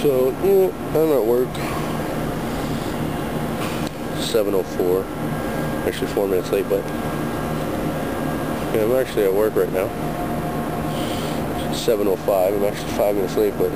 So, yeah, I'm at work. 7:04. Actually 4 minutes late, but yeah, I'm actually at work right now. 7:05. I'm actually 5 minutes late, but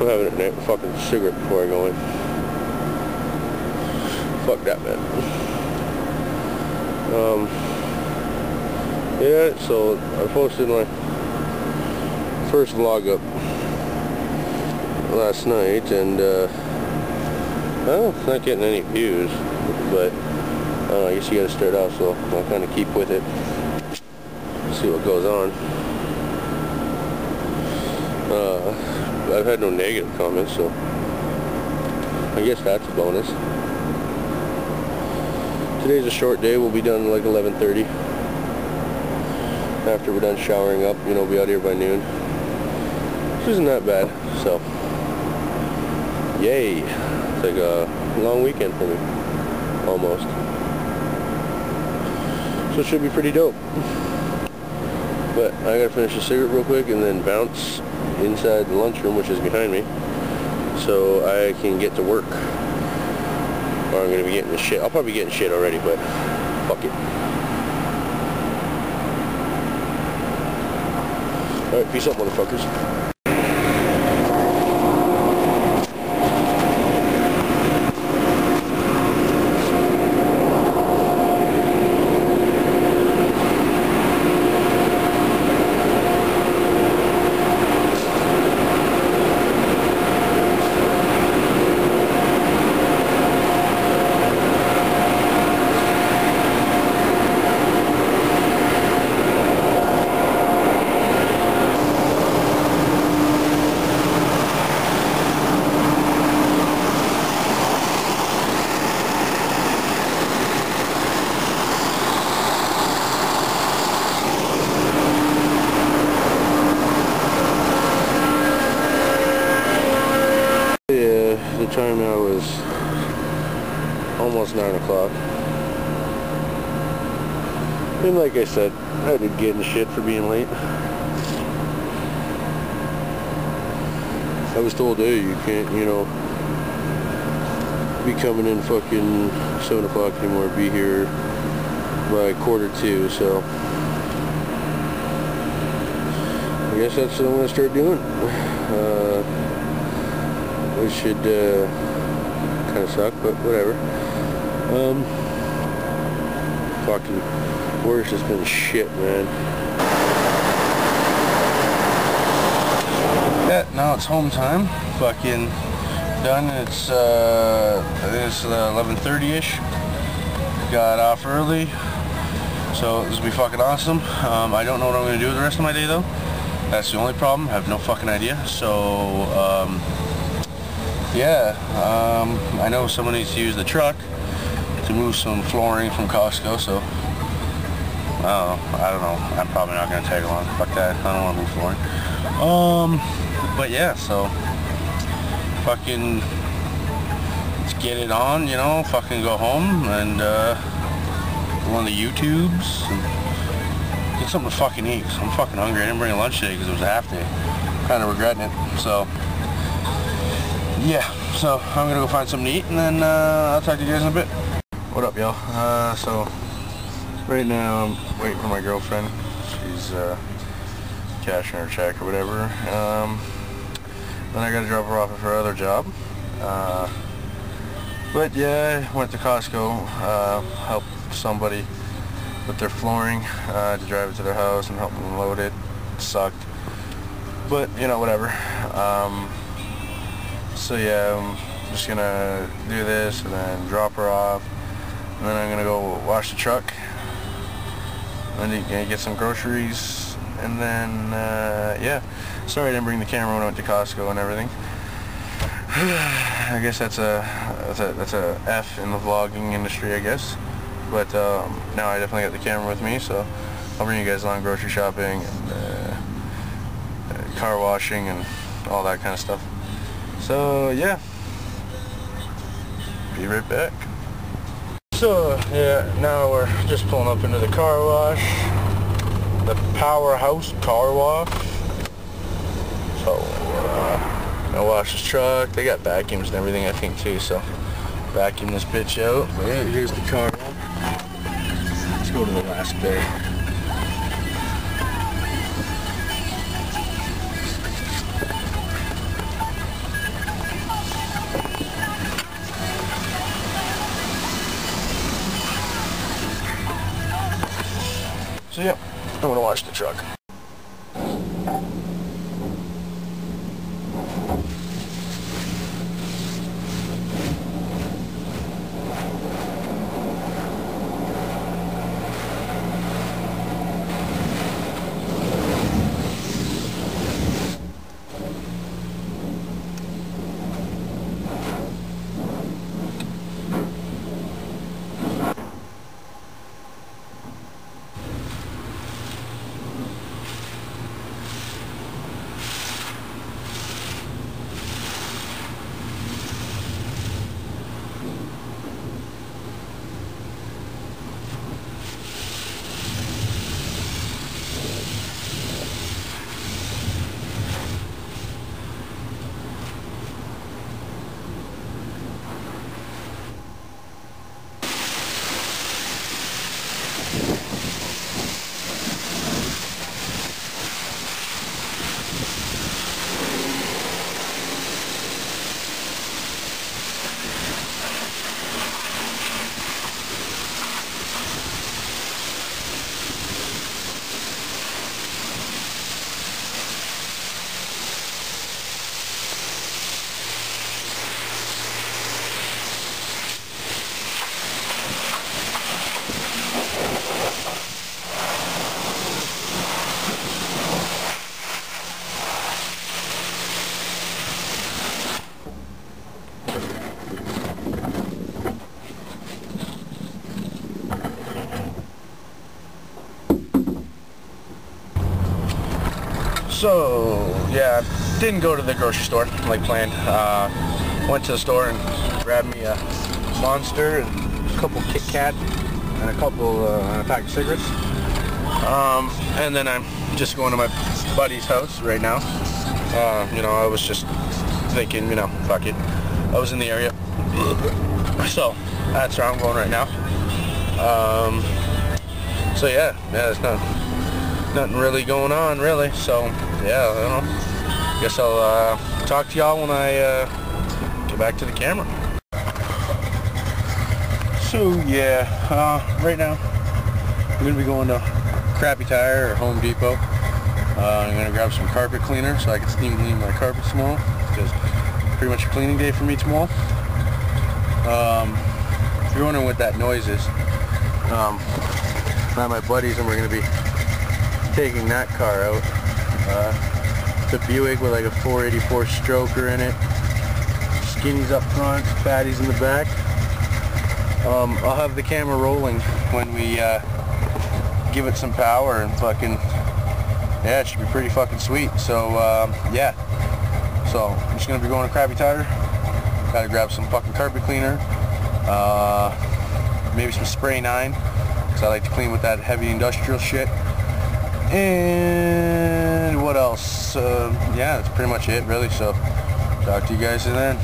I'm having a fucking cigarette before I go in. Fuck that, man. Yeah, so I posted my first vlog up last night, and well, it's not getting any views, but I guess you gotta start out, so I'll kind of keep with it, see what goes on. I've had no negative comments, so I guess that's a bonus. Today's a short day. We'll be done like 11:30. After we're done showering up, you know, we'll be out here by noon. Which isn't that bad, so yay. It's like a long weekend for me, almost. So it should be pretty dope. But I gotta finish the cigarette real quick and then bounce inside the lunchroom, which is behind me, so I can get to work. Or I'm gonna be getting the shit. I'll probably be getting shit already, but fuck it. Alright, peace out, motherfuckers. The time now is almost 9 o'clock. And like I said, I did get in shit for being late. I was told, hey, you can't, you know, be coming in fucking 7 o'clock anymore, be here by 1:45, so I guess that's what I'm going to start doing. Which should kind of suck, but whatever. Fucking worse has been shit, man. Yeah, now it's home time. Fucking done. It's I think it's 11:30ish. Got off early, so this will be fucking awesome. I don't know what I'm gonna do with the rest of my day though. That's the only problem. I have no fucking idea. So yeah, I know someone needs to use the truck to move some flooring from Costco, so I don't know. I'm probably not going to tag along. Fuck that. I don't want to move flooring. But yeah, so fucking let's get it on, you know, fucking go home and go on the YouTubes and get something to fucking eat. I'm fucking hungry. I didn't bring a lunch today because it was a half day. Kind of regretting it, so yeah, so I'm gonna go find something to eat, and then I'll talk to you guys in a bit. What up, y'all? So right now I'm waiting for my girlfriend. She's cashing her check or whatever. Then I gotta drop her off at her other job. But yeah, I went to Costco, help somebody with their flooring, to drive it to their house and help them load it. It sucked, but you know, whatever. So yeah, I'm just gonna do this and then drop her off, and then I'm gonna go wash the truck, and then gonna get some groceries, and then yeah. Sorry I didn't bring the camera when I went to Costco and everything. I guess that's a F in the vlogging industry, I guess. But now I definitely got the camera with me, so I'll bring you guys along grocery shopping and car washing and all that kind of stuff. So yeah, be right back. So yeah, now we're just pulling up into the car wash, the Powerhouse Car Wash. So gonna wash this truck. They got vacuums and everything, I think, too, so vacuum this bitch out. But yeah, here's the car. Let's go to the last bay. So yeah, I'm gonna wash the truck. So, yeah, didn't go to the grocery store like planned. Went to the store and grabbed me a Monster and a couple Kit Kat and a couple and a pack of cigarettes. And then I'm just going to my buddy's house right now. You know, I was just thinking, you know, fuck it. I was in the area. So, that's where I'm going right now. So yeah, there's nothing really going on, really. So, yeah, I don't know. Guess I'll talk to y'all when I get back to the camera. So, yeah, right now, I'm going to be going to Crappy Tire or Home Depot. I'm going to grab some carpet cleaner so I can steam clean my carpets tomorrow, because it's pretty much a cleaning day for me tomorrow. If you're wondering what that noise is, my buddies and we're going to be taking that car out. It's a Buick with like a 484 stroker in it. Skinnies up front, fatties in the back. I'll have the camera rolling when we give it some power and fucking, yeah, it should be pretty fucking sweet. So yeah, so I'm just gonna be going to Crappy Tire. Gotta grab some fucking carpet cleaner, maybe some Spray 9, because I like to clean with that heavy industrial shit. And what else? Yeah, that's pretty much it, really. So talk to you guys then.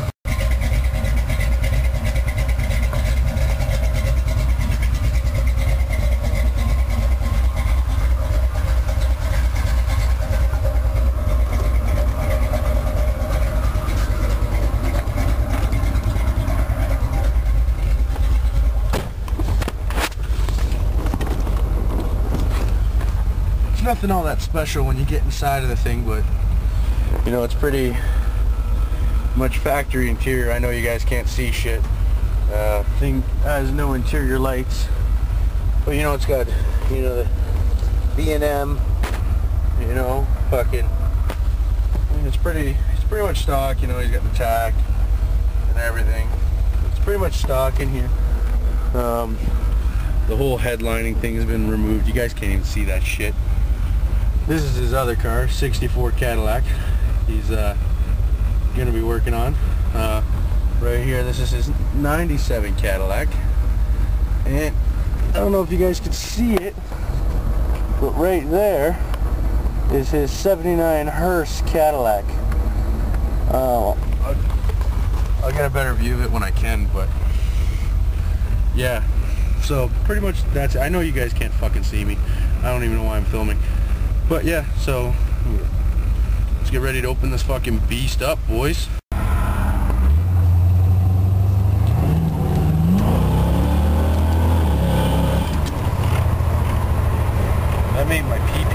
Nothing all that special when you get inside of the thing, but you know, it's pretty much factory interior. I know you guys can't see shit. Thing has no interior lights, but you know, it's got, you know, the B&M, you know, fucking, I mean, it's pretty much stock. You know, he's got the tack and everything. It's pretty much stock in here. The whole headlining thing has been removed. You guys can't even see that shit. This is his other car, 64 Cadillac. He's gonna be working on. Right here, this is his 97 Cadillac. And I don't know if you guys can see it, but right there is his 79 Hearse Cadillac. a better view of it when I can, but yeah. So pretty much that's it. I know you guys can't fucking see me. I don't even know why I'm filming. But yeah, so let's get ready to open this fucking beast up, boys. That made my pee